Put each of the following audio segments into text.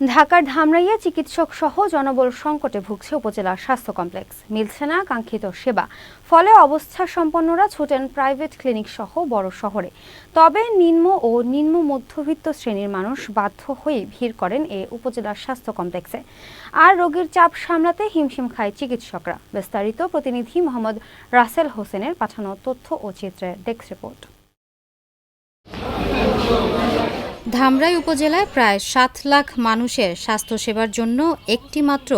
ঢাকার ধামরাইয়ে চিকিৎসক সহ জনবল সংকটে ভুগছে উপজেলার স্বাস্থ্য কমপ্লেক্স। মিলছে না কাঙ্ক্ষিত সেবা, ফলে অবস্থা সম্পন্নরা ছুটেন প্রাইভেট ক্লিনিক সহ বড় শহরে। তবে নিম্ন মধ্যবিত্ত শ্রেণীর মানুষ বাধ্য হয়ে ভিড় করেন এ উপজেলার স্বাস্থ্য কমপ্লেক্সে। আর রোগীর চাপ সামলাতে হিমশিম খায় চিকিৎসকরা। বিস্তারিত প্রতিনিধি মোহাম্মদ রাসেল হোসেনের পাঠানো তথ্য ও চিত্রের ডেস্ক রিপোর্ট। ধামরাই উপজেলায় প্রায় ৭ লাখ মানুষের স্বাস্থ্যসেবার জন্য একটি মাত্র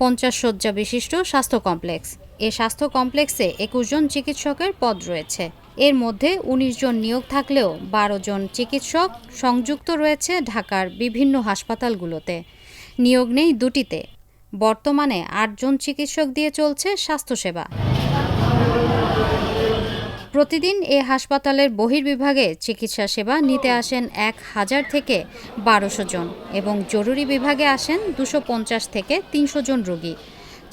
৫০ শয্যা বিশিষ্ট স্বাস্থ্য কমপ্লেক্স। এ স্বাস্থ্য কমপ্লেক্সে ২১ জন চিকিৎসকের পদ রয়েছে। এর মধ্যে ১৯ জন নিয়োগ থাকলেও ১২ জন চিকিৎসক সংযুক্ত রয়েছে ঢাকার বিভিন্ন হাসপাতালগুলোতে। নিয়োগ নেই দুটিতে। বর্তমানে ৮ জন চিকিৎসক দিয়ে চলছে স্বাস্থ্যসেবা। প্রতিদিন এ হাসপাতালের বহির্বিভাগে চিকিৎসা সেবা নিতে আসেন ১,০০০ থেকে ১২০০ জন এবং জরুরি বিভাগে আসেন ২৫০ থেকে ৩০০ জন রোগী।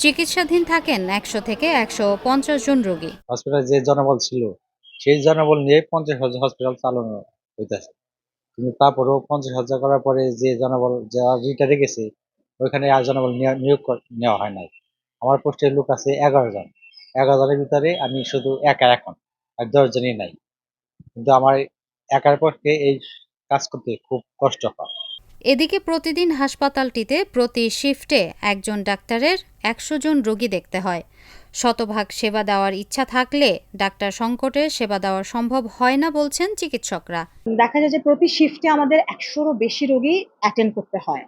চিকিৎসাধীন থাকেন ১০০ থেকে ১৫০ জন রোগী। হসপিটালে যে জনবল ছিল সেই জনবল নিয়ে ৫০,০০০ হসপিটাল চালানো হইতেছে, কিন্তু তারপরেও ৫০,০০০ করার পরে যে জনবল যারা রিটায়ারে গেছে ওইখানে আর জনবল নিয়োগ নেওয়া হয় নাই। আমার পোস্টের লোক আছে ১১ জন। ১১ জনের ভিতরে আমি শুধু একা এখন, আর ১০ জনই নাই। কিন্তু আমার একার পক্ষে এই কাজ করতে খুব কষ্ট হয়। এদিকে প্রতিদিন হাসপাতালটিতে প্রতি শিফটে একজন ডাক্তারের ১০০ জন রোগী দেখতে হয়। শতভাগ সেবা দেওয়ার ইচ্ছা থাকলে ডাক্তার সংকটে সেবা দেওয়া সম্ভব হয় না বলছেন চিকিৎসকরা। দেখা যায় যে প্রতি শিফটে আমাদের ১০০রও বেশি রোগী অ্যাটেন্ড করতে হয়।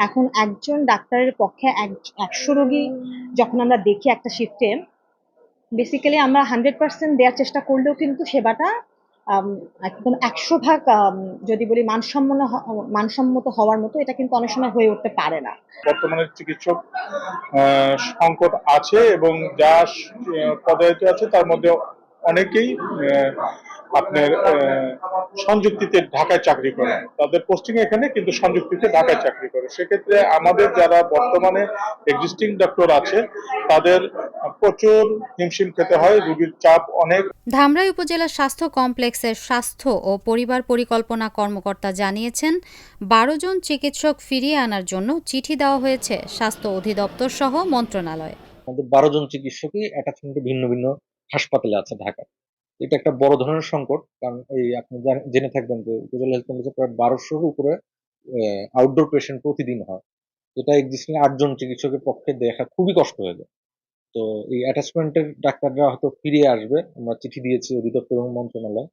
এখন একজন ডাক্তারের পক্ষে ১০০ রোগী যখন আমরা দেখি একটা শিফটে, বেসিক্যালি আমরা 100% দেওয়ার চেষ্টা করলেও কিন্তু সেবাটা একদম ১০০ ভাগ যদি বলি মানসম্মত হওয়ার মতো এটা কিন্তু অনেক সময় হয়ে উঠতে পারে না। বর্তমানে চিকিৎসক সংকট আছে এবং যা পদায়িত আছে তার মধ্যে অনেকেই আপনার সংযুক্তিতে ঢাকায় চাকরি করে, তাদের পোস্টিং এখানে কিন্তু সংযুক্তিতে ঢাকায় চাকরি করে। সেক্ষেত্রে আমাদের যারা বর্তমানে এক্সিস্টিং ডক্টর আছে তাদের প্রচুর হিমশিম খেতে হয়, রোগীর চাপ অনেক। ধামরাই উপজেলা স্বাস্থ্য কমপ্লেক্সের স্বাস্থ্য ও পরিবার পরিকল্পনা কর্মকর্তা জানিয়েছেন, ১২ জন চিকিৎসক ফিরিয়ে আনার জন্য চিঠি দেওয়া হয়েছে স্বাস্থ্য অধিদপ্তর সহ মন্ত্রণালয়ে। আমাদের ১২ জন চিকিৎসকই অ্যাটাচমেন্টে ভিন্ন ভিন্ন হাসপাতালে আছে ঢাকায়। এটা একটা বড় ধরনের সংকট, কারণ এই আপনি জেনে থাকবেন যে উপজেলা হেলথ কমপ্লেক্সে প্রায় ১২০০-র উপরে আউটডোর পেশেন্ট প্রতিদিন হয়। এটা এক্সিস্টিং ৮ জন চিকিৎসকের পক্ষে দেখা খুবই কষ্ট হয়ে যায়। তো এই অ্যাটাচমেন্টের ডাক্তাররা হয়তো ফিরে আসবে, আমরা চিঠি দিয়েছি অধিদপ্তর এবং মন্ত্রণালয়।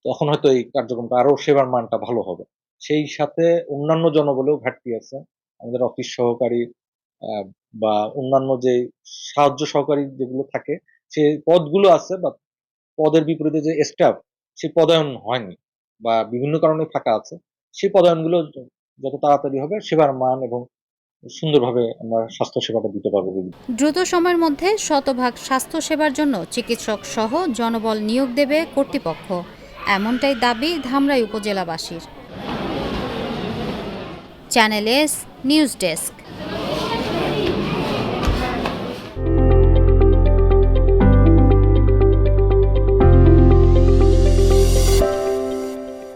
তখন হয়তো এই কার্যক্রমটা আরো সেবার মানটা ভালো হবে। সেই সাথে অন্যান্য জনবলেও ঘাটতি আছে। আমাদের অফিস সহকারী বা অন্যান্য যে সাহায্য সহকারী যেগুলো থাকে সে পদগুলো আছে, বা পদের বিপরীতে যে স্টাফ সেই পদায়ন হয়নি বা বিভিন্ন কারণে ফাঁকা আছে। সেই পদায়নগুলো যত তাড়াতাড়ি হবে সেবার মান এবং সুন্দরভাবে আমরা স্বাস্থ্য সেবাটা দিতে পারবো। দ্রুত সময়ের মধ্যে শতভাগ স্বাস্থ্যসেবার জন্য চিকিৎসক সহ জনবল নিয়োগ দেবে কর্তৃপক্ষ, এমনটাই দাবি ধামরাই উপজেলাবাসীর। Channel S news desk.